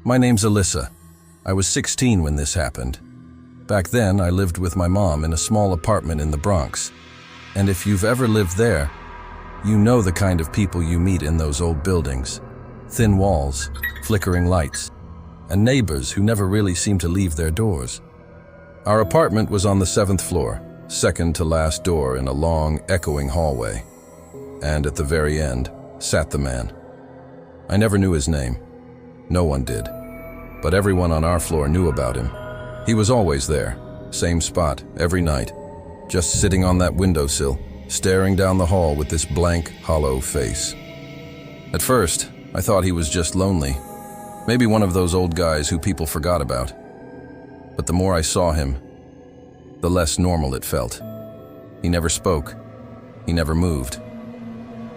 My name's Alyssa. I was 16 when this happened. Back then, I lived with my mom in a small apartment in the Bronx. And if you've ever lived there, you know the kind of people you meet in those old buildings. Thin walls, flickering lights, and neighbors who never really seem to leave their doors. Our apartment was on the 7th floor, second to last door in a long, echoing hallway. And at the very end sat the man. I never knew his name. No one did. But everyone on our floor knew about him. He was always there, same spot, every night, just sitting on that windowsill, staring down the hall with this blank, hollow face. At first, I thought he was just lonely, maybe one of those old guys who people forgot about. But the more I saw him, the less normal it felt. He never spoke. He never moved.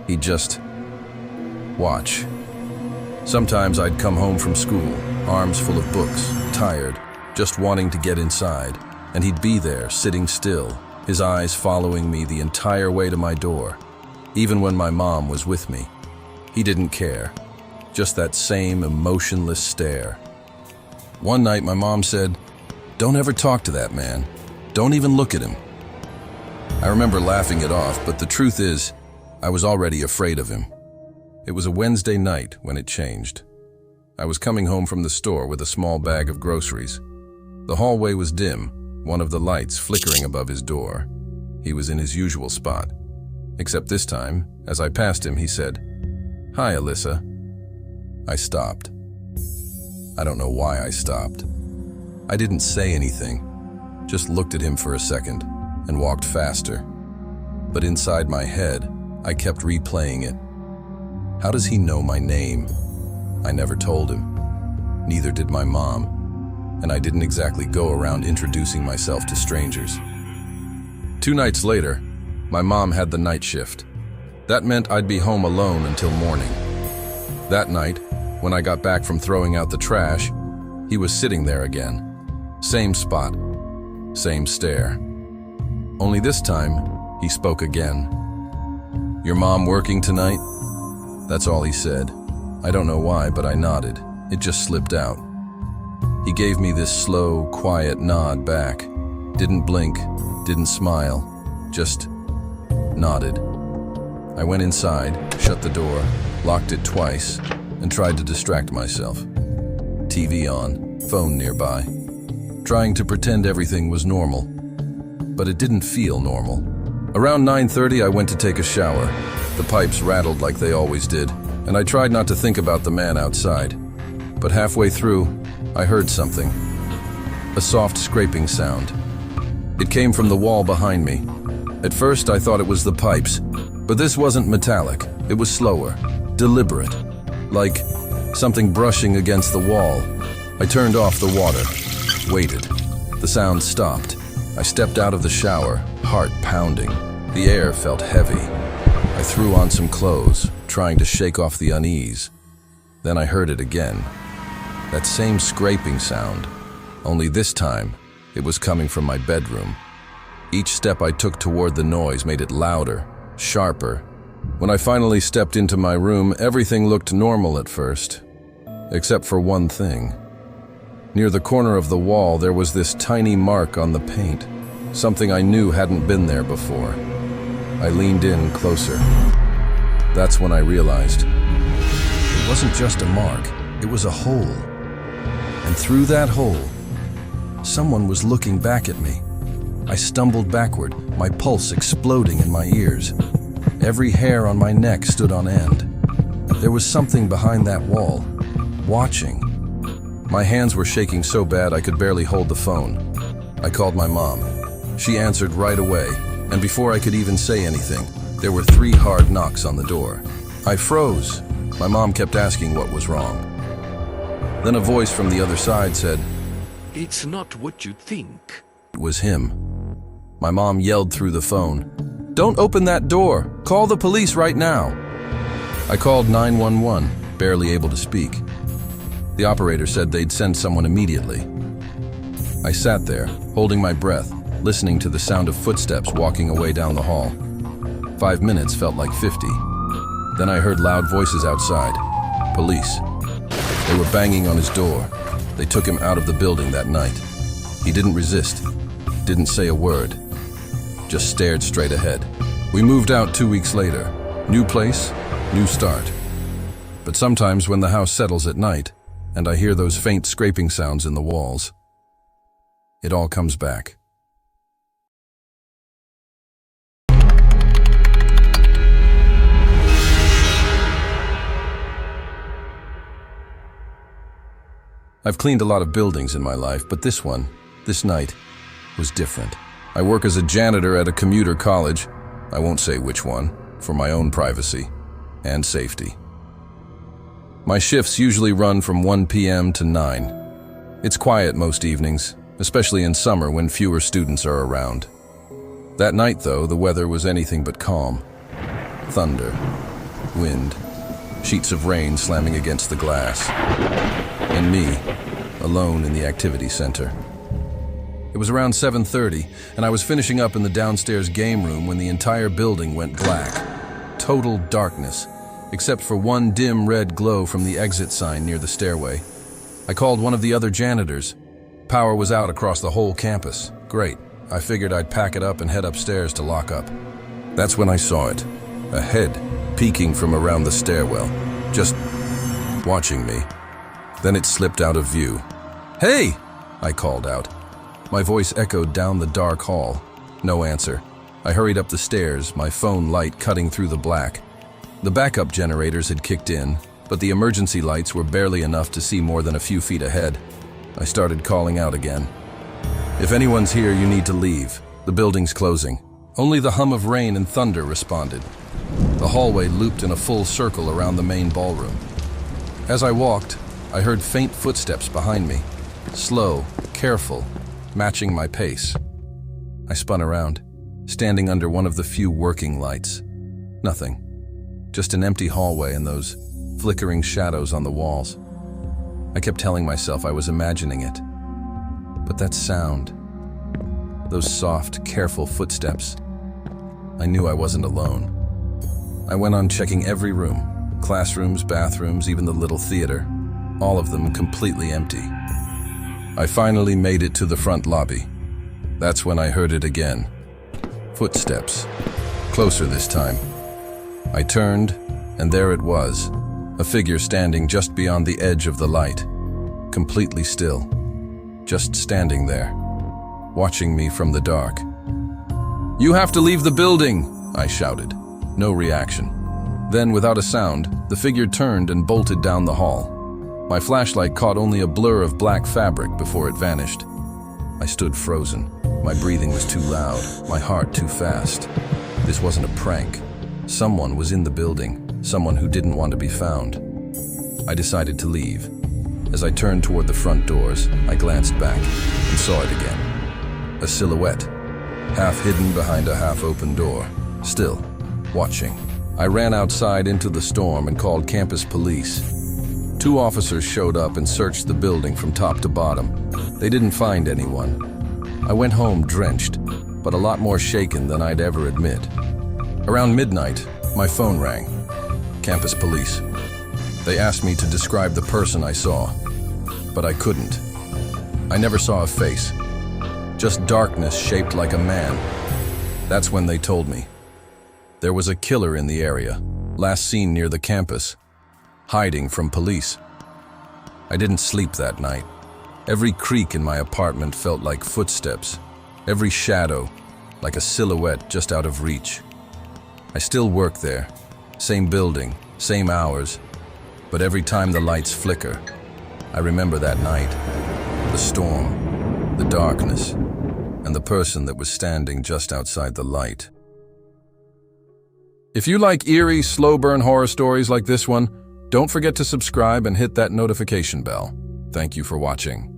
He'd just watch. Sometimes I'd come home from school, arms full of books, tired, just wanting to get inside, and he'd be there, sitting still, his eyes following me the entire way to my door. Even when my mom was with me, he didn't care. Just that same emotionless stare. One night my mom said, "Don't ever talk to that man. Don't even look at him." I remember laughing it off, but the truth is, I was already afraid of him. It was a Wednesday night when it changed. I was coming home from the store with a small bag of groceries. The hallway was dim, one of the lights flickering above his door. He was in his usual spot. Except this time, as I passed him, he said, "Hi, Alyssa." I stopped. I don't know why I stopped. I didn't say anything, just looked at him for a second and walked faster. But inside my head, I kept replaying it. How does he know my name? I never told him. Neither did my mom. And I didn't exactly go around introducing myself to strangers. 2 nights later, my mom had the night shift. That meant I'd be home alone until morning. That night, when I got back from throwing out the trash, he was sitting there again. Same spot, same stare. Only this time, he spoke again. "Your mom working tonight?" That's all he said. I don't know why, but I nodded. It just slipped out. He gave me this slow, quiet nod back. Didn't blink, didn't smile, just nodded. I went inside, shut the door, locked it twice, and tried to distract myself. TV on, phone nearby. Trying to pretend everything was normal. But it didn't feel normal. Around 9:30, I went to take a shower. The pipes rattled like they always did, and I tried not to think about the man outside. But halfway through, I heard something. A soft scraping sound. It came from the wall behind me. At first, I thought it was the pipes, but this wasn't metallic. It was slower, deliberate, like something brushing against the wall. I turned off the water, waited. The sound stopped. I stepped out of the shower, heart pounding. The air felt heavy. I threw on some clothes, trying to shake off the unease. Then I heard it again. That same scraping sound, only this time, it was coming from my bedroom. Each step I took toward the noise made it louder, sharper. When I finally stepped into my room, everything looked normal at first, except for one thing. Near the corner of the wall, there was this tiny mark on the paint, something I knew hadn't been there before. I leaned in closer. That's when I realized it wasn't just a mark, it was a hole. And through that hole, someone was looking back at me. I stumbled backward, my pulse exploding in my ears. Every hair on my neck stood on end. There was something behind that wall, watching. My hands were shaking so bad I could barely hold the phone. I called my mom. She answered right away, and before I could even say anything, there were 3 hard knocks on the door. I froze. My mom kept asking what was wrong. Then a voice from the other side said, "It's not what you think." It was him. My mom yelled through the phone, "Don't open that door! Call the police right now!" I called 911, barely able to speak. The operator said they'd send someone immediately. I sat there, holding my breath, listening to the sound of footsteps walking away down the hall. 5 minutes felt like 50. Then I heard loud voices outside. Police. They were banging on his door. They took him out of the building that night. He didn't resist, didn't say a word, just stared straight ahead. We moved out 2 weeks later. New place, new start. But sometimes when the house settles at night, and I hear those faint scraping sounds in the walls, it all comes back. I've cleaned a lot of buildings in my life, but this night, was different. I work as a janitor at a commuter college. I won't say which one, for my own privacy and safety. My shifts usually run from 1 p.m. to 9. It's quiet most evenings, especially in summer when fewer students are around. That night, though, the weather was anything but calm. Thunder, wind, sheets of rain slamming against the glass, and me, alone in the activity center. It was around 7:30, and I was finishing up in the downstairs game room when the entire building went black. Total darkness, except for one dim red glow from the exit sign near the stairway. I called one of the other janitors. Power was out across the whole campus. Great. I figured I'd pack it up and head upstairs to lock up. That's when I saw it. A head peeking from around the stairwell, just watching me. Then it slipped out of view. "Hey!" I called out. My voice echoed down the dark hall. No answer. I hurried up the stairs, my phone light cutting through the black. The backup generators had kicked in, but the emergency lights were barely enough to see more than a few feet ahead. I started calling out again. "If anyone's here, you need to leave. The building's closing." Only the hum of rain and thunder responded. The hallway looped in a full circle around the main ballroom. As I walked, I heard faint footsteps behind me. Slow, careful, matching my pace. I spun around, standing under one of the few working lights. Nothing. Just an empty hallway and those flickering shadows on the walls. I kept telling myself I was imagining it. But that sound, those soft, careful footsteps, I knew I wasn't alone. I went on checking every room, classrooms, bathrooms, even the little theater, all of them completely empty. I finally made it to the front lobby. That's when I heard it again. Footsteps. Closer this time. I turned, and there it was, a figure standing just beyond the edge of the light, completely still, just standing there, watching me from the dark. "You have to leave the building!" I shouted. No reaction. Then, without a sound, the figure turned and bolted down the hall. My flashlight caught only a blur of black fabric before it vanished. I stood frozen. My breathing was too loud, my heart too fast. This wasn't a prank. Someone was in the building, someone who didn't want to be found. I decided to leave. As I turned toward the front doors, I glanced back and saw it again. A silhouette, half hidden behind a half-open door, still watching. I ran outside into the storm and called campus police. 2 officers showed up and searched the building from top to bottom. They didn't find anyone. I went home drenched, but a lot more shaken than I'd ever admit. Around midnight, my phone rang. Campus police. They asked me to describe the person I saw, but I couldn't. I never saw a face, just darkness shaped like a man. That's when they told me. There was a killer in the area, last seen near the campus, hiding from police. I didn't sleep that night. Every creak in my apartment felt like footsteps, every shadow like a silhouette just out of reach. I still work there, same building, same hours, but every time the lights flicker, I remember that night, the storm, the darkness, and the person that was standing just outside the light. If you like eerie, slow-burn horror stories like this one, don't forget to subscribe and hit that notification bell. Thank you for watching.